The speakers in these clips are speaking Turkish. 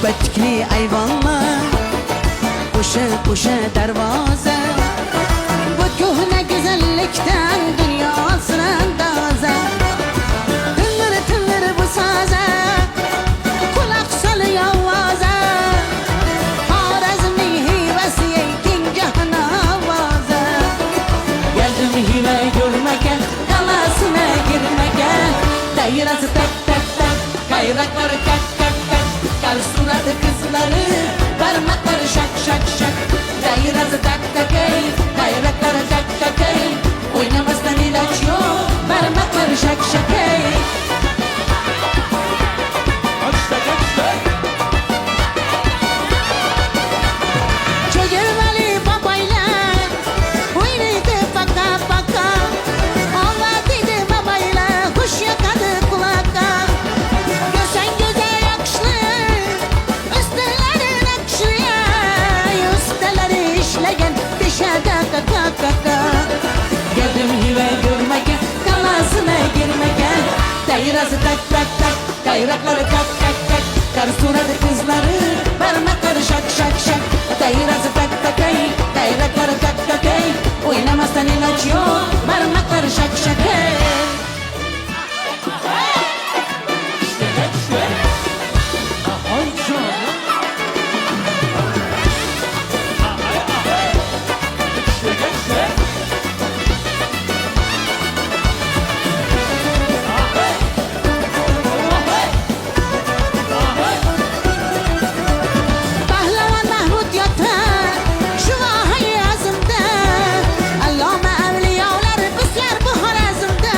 Betikli ayvonlar Qo'sha darvoza Bu ko'hna go'zallikdan dunyo sirandoza Tillir bu soza Quloq sol ovoza Xorazmning hivasi keng jahon ovoza Geldim hiva görmegen Kalasına girmegen Dairası tak tak tak Kayrakları kak kak kak Kar suratı kızları Parmakları şak şak şak Dairası tak tak ey Kayrakları kak kak ey Oynamazdan ilaç yok Parmakları şak şak ey Çocukları babayla Oynaydı baka baka Ağladıydı babayla Kuş yakadı kulaka Görsen göze yakışlı Üsteleri nakşıya Üsteleri işleyen Dışarıda kaka kaka Geldim hive görmegen Kalasına girmegen Dairası tak tak tak Kayrakları kak kak kak Kar suratı kızları Parmakları şak şak şak Dairası tak tak ey Kayrakları kak kak ey Oynamazsan ilaç yok Parmakları şak şak ey Pahlavan Mahmud yatar Şu vahayı azımda Allame evliyalar Bizler bu Xorazmda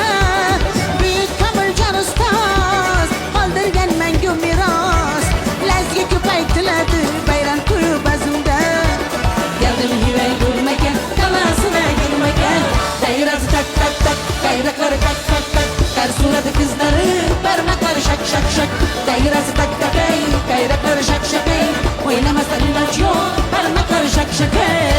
Büyük Kamiljon ustaz Qoldirgan mangu miros Lazgi ko'paytiradi bayram to'yi bazmda Geldim hiva görmegen Kalasına girmegen Dairası tak tak tak Kayrakları kak kak kak Kar suratı kızları Parmakları şak şak şak Dairası tak tak ey Kayrakları şak şak ey Oynamazsan ilaç yok Parmakları şak şak ey